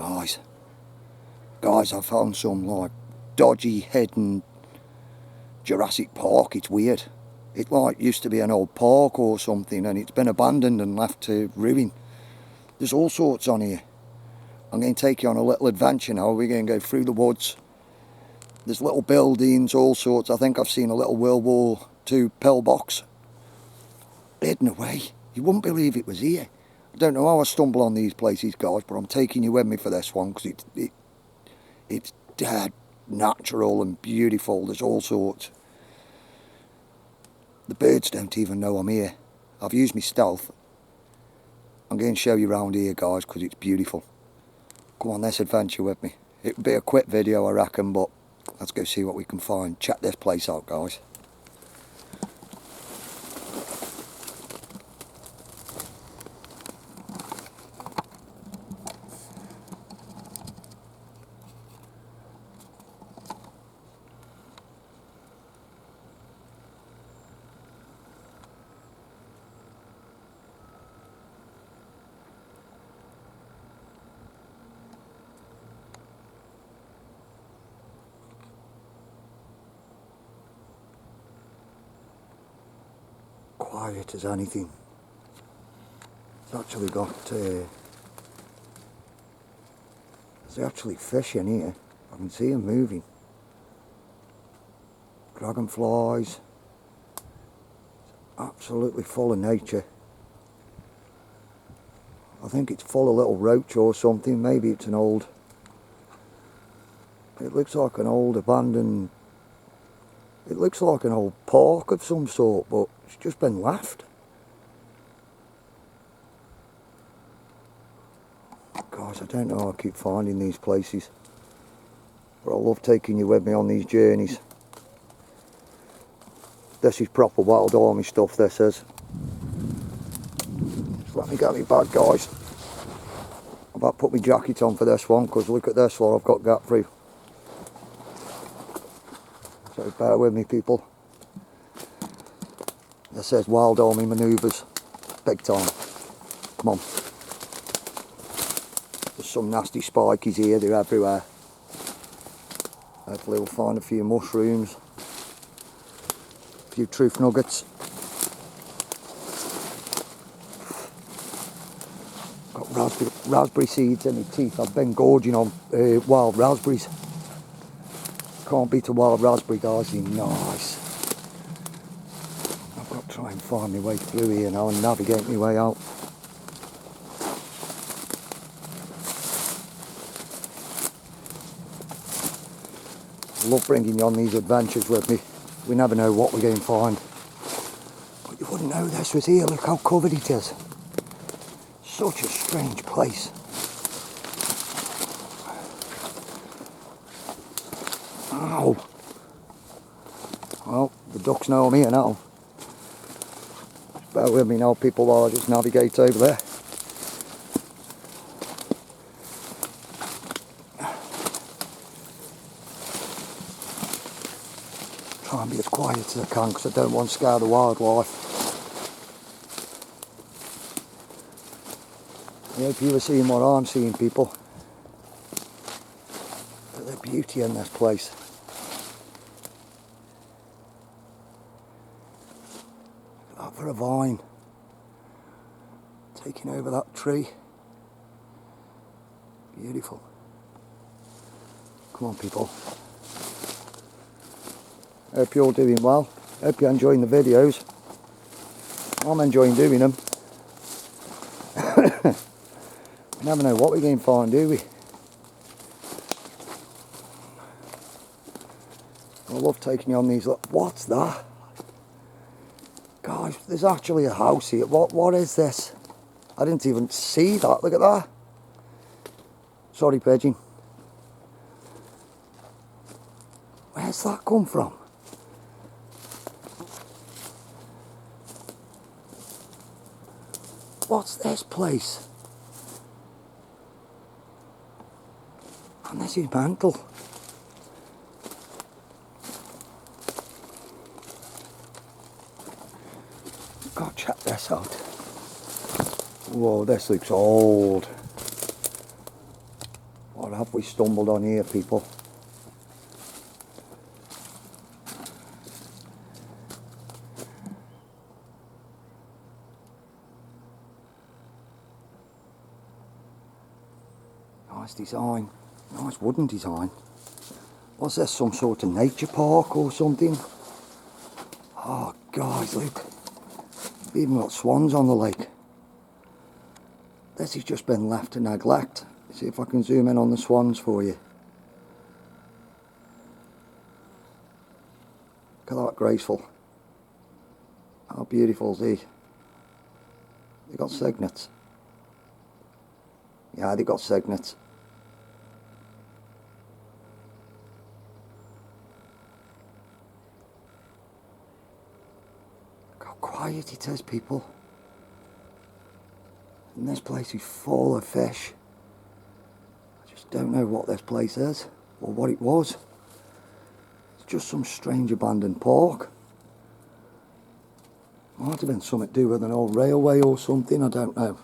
Guys, I found some like dodgy hidden Jurassic Park. It's weird. It like used to be an old park or something, and it's been abandoned and left to ruin. There's all sorts on here. I'm going to take you on a little adventure now. We're going to go through the woods. There's little buildings, all sorts. I think I've seen a little World War II pillbox hidden away. You wouldn't believe it was here. I don't know how I stumble on these places, guys, but I'm taking you with me for this one because it's dead natural and beautiful. There's all sorts. The birds don't even know I'm here. I've used my stealth. I'm going to show you around here, guys, because it's beautiful. Go on this adventure with me. It'll be a quick video, I reckon, but let's go see what we can find. Check this place out, guys. Quiet as anything. It's actually got there's actually fish in here. I can see them moving. Dragonflies. Absolutely full of nature. I think it's full of little roach or something. Maybe it's an old, it looks like an old abandoned, it looks like an old park of some sort, but it's just been left. Guys, I don't know how I keep finding these places, but I love taking you with me on these journeys. This is proper WILDARMY stuff, this is. Just let me get me bag, guys. I might put my jacket on for this one, because look at this one I've got gap through. So bear with me, people. This says WILDARMY manoeuvres. Big time. Come on. There's some nasty spikies here, they're everywhere. Hopefully we'll find a few mushrooms. A few truth nuggets. Got raspberry seeds in my teeth. I've been gorging on wild raspberries. Can't beat a wild raspberry, guys. They're nice. I've got to try and find my way through here now and navigate my way out. I love bringing you on these adventures with me. We never know what we're going to find. But you wouldn't know this was here. Look how covered it is. Such a strange place. Ow. Well, the ducks know I'm here now. Bear with me now, people, while I just navigate over there. Try and be as quiet as I can because I don't want to scare the wildlife. I hope you are seeing what I'm seeing, people. Look at the beauty in this place. Look at that for a vine. Taking over that tree. Beautiful. Come on, people. Hope you're all doing well. Hope you're enjoying the videos. I'm enjoying doing them. We never know what we're going to find, do we? I love taking you on these. Look, what's that? Guys, there's actually a house here. What is this? I didn't even see that. Look at that. Sorry, pigeon. Where's that come from? What's this place? And this is mental. God, check this out. Whoa, this looks old. What have we stumbled on here, people? Nice design. Nice wooden design. Was this some sort of nature park or something? Oh, guys, look. We've even got swans on the lake. This has just been left to neglect. See if I can zoom in on the swans for you. Look at that, graceful. How beautiful is he? They got cygnets. Yeah, they got cygnets. Look how quiet it is, people. And this place is full of fish. I just don't know what this place is, or what it was. It's just some strange abandoned park. Might have been something to do with an old railway or something, I don't know.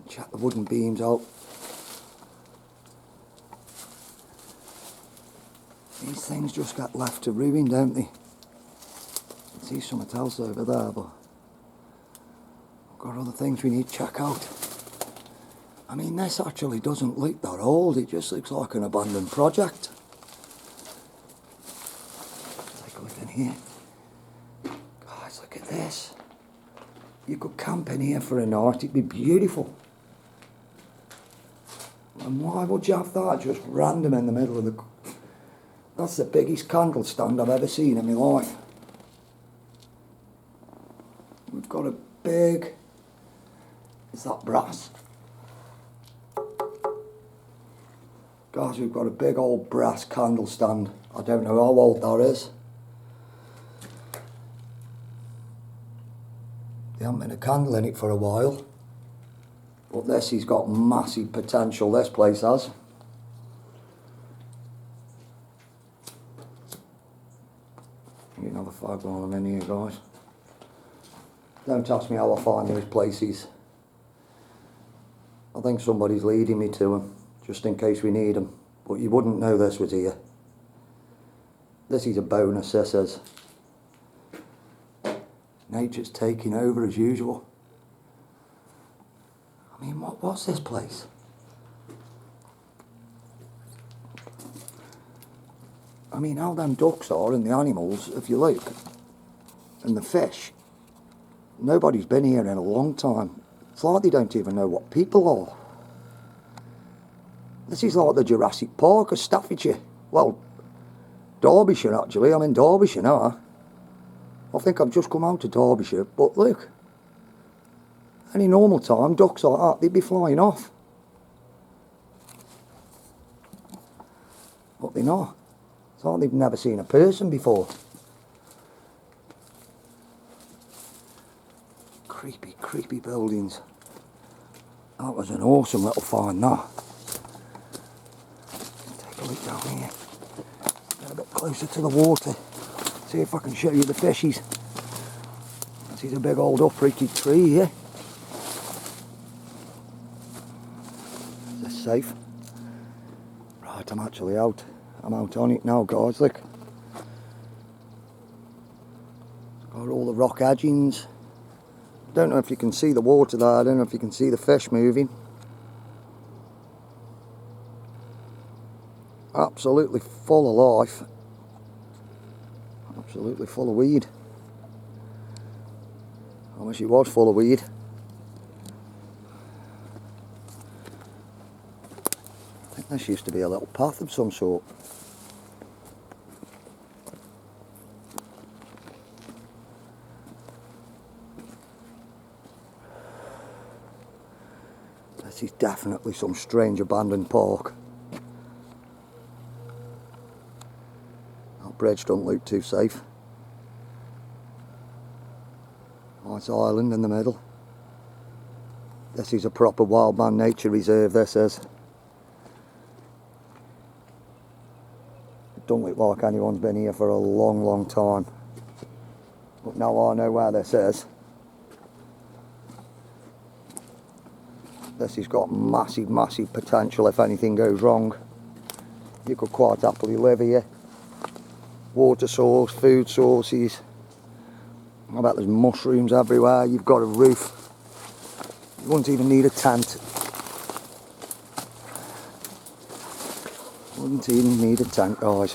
Check the wooden beams out. These things just get left to ruin, don't they? I see something else over there, but we've got other things we need to check out. I mean, this actually doesn't look that old, it just looks like an abandoned project. Take a look in here. Guys, look at this. You could camp in here for a night, it'd be beautiful. And why would you have that just random in the middle of the... That's the biggest candle stand I've ever seen in my life. We've got a big... Is that brass? Guys, we've got a big old brass candle stand. I don't know how old that is. There hasn't been a candle in it for a while. But this has got massive potential, this place has. You can have a fag while I'm in here, guys. Don't ask me how I find these places. I think somebody's leading me to them, just in case we need them. But you wouldn't know this was here. This is a bonus, this is. Nature's taking over as usual. I mean, what was this place? I mean, how them ducks are and the animals, if you look, and the fish. Nobody's been here in a long time. It's like they don't even know what people are. This is like the Jurassic Park of Staffordshire. Well, Derbyshire actually. I'm in Derbyshire now. I think I've just come out of Derbyshire, but look. Any normal time, ducks like that, they'd be flying off. But they're not. It's like they've never seen a person before. Creepy, creepy buildings. That was an awesome little find, that. Take a look down here. Get a bit closer to the water. See if I can show you the fishies. This is a big old uprooted tree here. Is this safe? Right, I'm actually out. I'm out on it now, guys, look. Got all the rock edgings. Don't know if you can see the water there, I don't know if you can see the fish moving. Absolutely full of life. Absolutely full of weed. I wish it was full of weed. I think this used to be a little path of some sort. This is definitely some strange abandoned park. That bridge don't look too safe. Nice island in the middle. This is a proper Wildman nature reserve, this is. It don't look like anyone's been here for a long, long time. But now I know where this is. This has got massive, massive potential if anything goes wrong. You could quite happily live here. Water source, food sources. I bet there's mushrooms everywhere. You've got a roof. You wouldn't even need a tent. Wouldn't even need a tent, guys.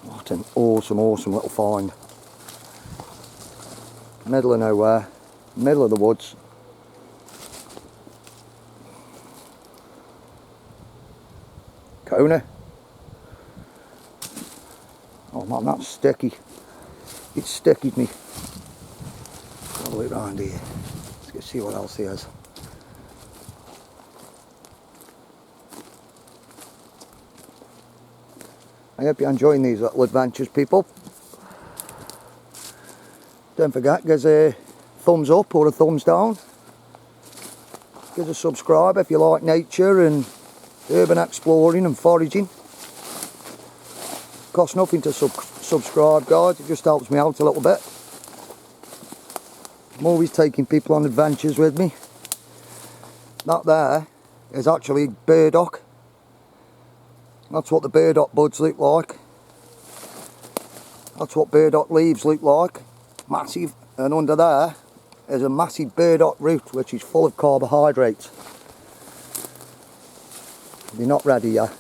What an awesome, awesome little find. Middle of nowhere, middle of the woods. Kona. Oh man, that's sticky. It stickied me. Have a look around here. Let's go see what else he has. I hope you're enjoying these little adventures, people. Don't forget, give us a thumbs up or a thumbs down. Give us a subscribe if you like nature and urban exploring and foraging. Costs nothing to subscribe, guys. It just helps me out a little bit. I'm always taking people on adventures with me. That there is actually burdock. That's what the burdock buds look like. That's what burdock leaves look like. Massive. And under there is a massive burdock root which is full of carbohydrates. They're not ready yet.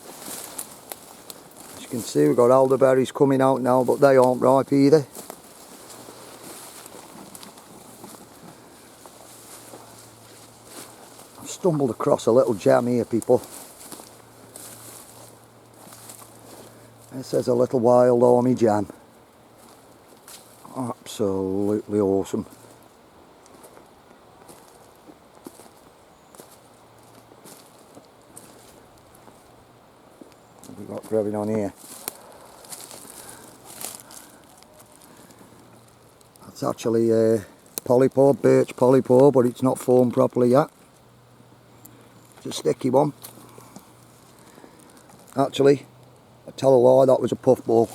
As you can see, we've got elderberries coming out now, but they aren't ripe either. I've stumbled across a little gem here, people. This is a little wild army gem. Absolutely awesome. What have we got growing on here? That's actually a polypore, birch polypore, but it's not formed properly yet. It's a sticky one. Actually, I tell a lie, that was a puffball.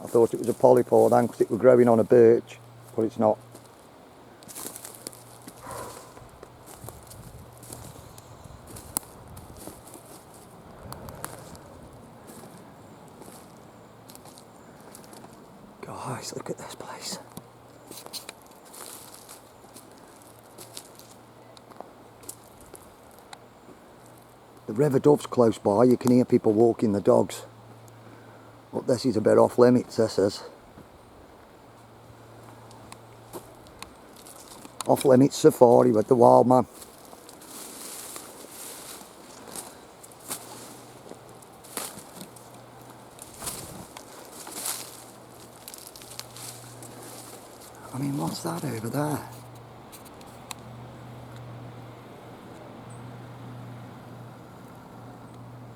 I thought it was a polypore then because it was growing on a birch, but it's not. Guys, look at this place. The River Dove's close by, you can hear people walking the dogs. But this is a bit off limits, this is. Off limits safari with the Wildman. I mean, what's that over there?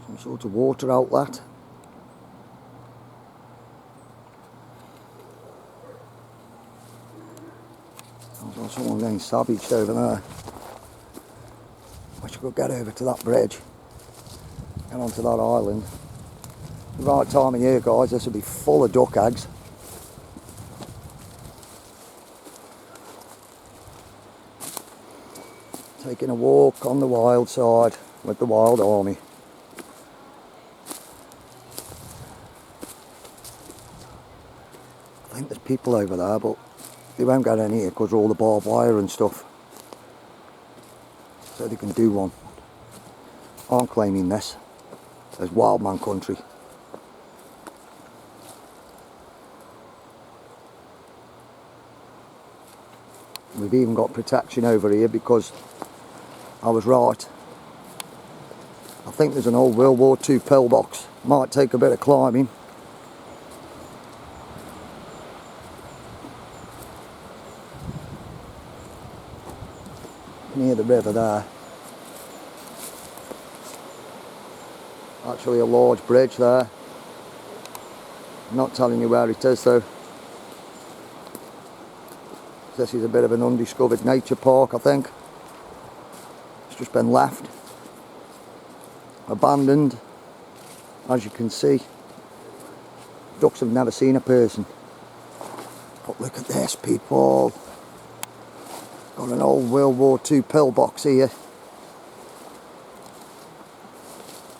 Some sort of water outlet. There's someone getting savaged over there. Wish I could get over to that bridge. Get onto that island. The right time of year, guys, this will be full of duck eggs. Taking a walk on the wild side with the wild army. I think there's people over there, but they won't get any here because of all the barbed wire and stuff. So they can do one. I'm claiming this as Wildman country. We've even got protection over here because I was right. I think there's an old World War II pillbox. Might take a bit of climbing. Near the river there. Actually a large bridge there. I'm not telling you where it is though. This is a bit of an undiscovered nature park, I think. It's just been left. Abandoned. As you can see. Ducks have never seen a person. But look at this, people. Got an old World War II pillbox here.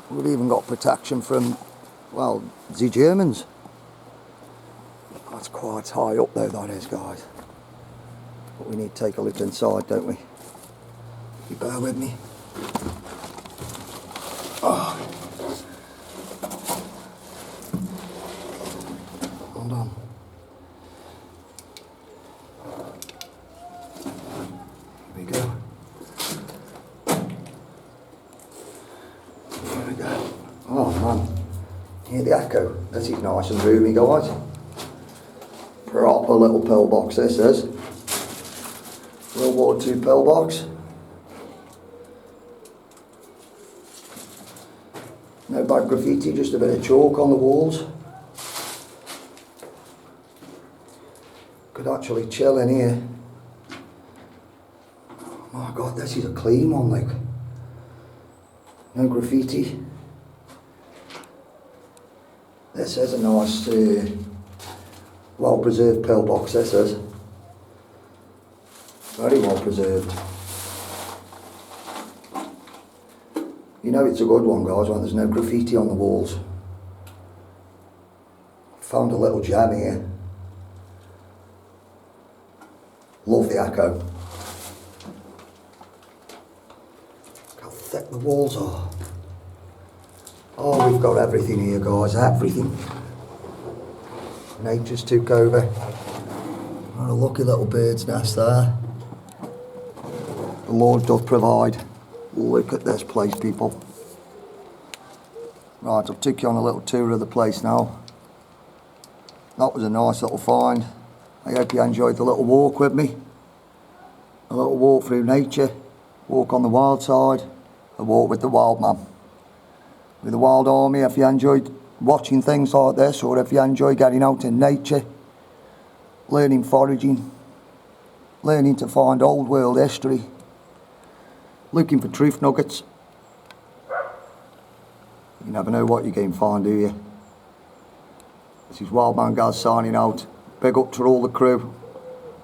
We've even got protection from, well, the Germans. That's quite high up though, that is, guys. But we need to take a look inside, don't we? You bear with me. Oh. Hold on. Here we go. Here we go. Oh man. Hear the echo. This is nice and roomy, guys. Proper little pillbox this is. World War II pillbox. No bad graffiti, just a bit of chalk on the walls. Could actually chill in here. Oh my god, this is a clean one, like. No graffiti. This is a nice, well preserved pillbox, this is. Very well preserved. You know it's a good one, guys, when there's no graffiti on the walls. Found a little gem here. Love the echo. Look how thick the walls are. Oh, we've got everything here, guys, everything. Nature's took over. What a lucky little bird's nest there. The Lord doth provide. Look at this place, people. Right, I'll take you on a little tour of the place now. That was a nice little find. I hope you enjoyed the little walk with me. A little walk through nature, walk on the wild side, a walk with the Wildman. With the Wild Army, if you enjoyed watching things like this, or if you enjoy getting out in nature, learning foraging, learning to find old world history, looking for truth nuggets. You never know what you're going to find, do you? This is Wildman Gaz signing out. Big up to all the crew.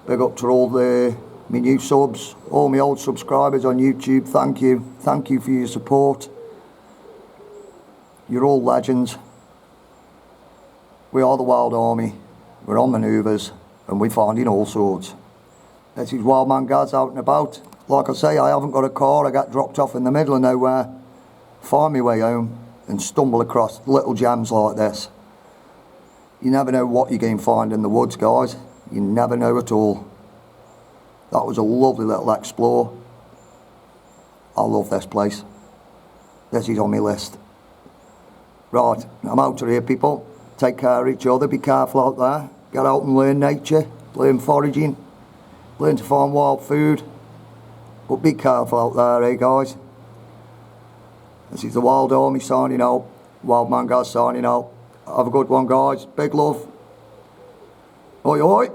Big up to all my new subs, all my old subscribers on YouTube. Thank you. Thank you for your support. You're all legends. We are the Wild Army. We're on manoeuvres and we're finding all sorts. This is Wildman Gaz out and about. Like I say, I haven't got a car. I got dropped off in the middle of nowhere. Find my way home and stumble across little gems like this. You never know what you're going to find in the woods, guys. You never know at all. That was a lovely little explore. I love this place. This is on my list. Right, I'm out of here, people. Take care of each other. Be careful out there. Get out and learn nature. Learn foraging. Learn to find wild food. But be careful out there, eh, guys? This is the Wild Army signing out. Wildman Gaz signing out. Have a good one, guys. Big love. Oi, oi.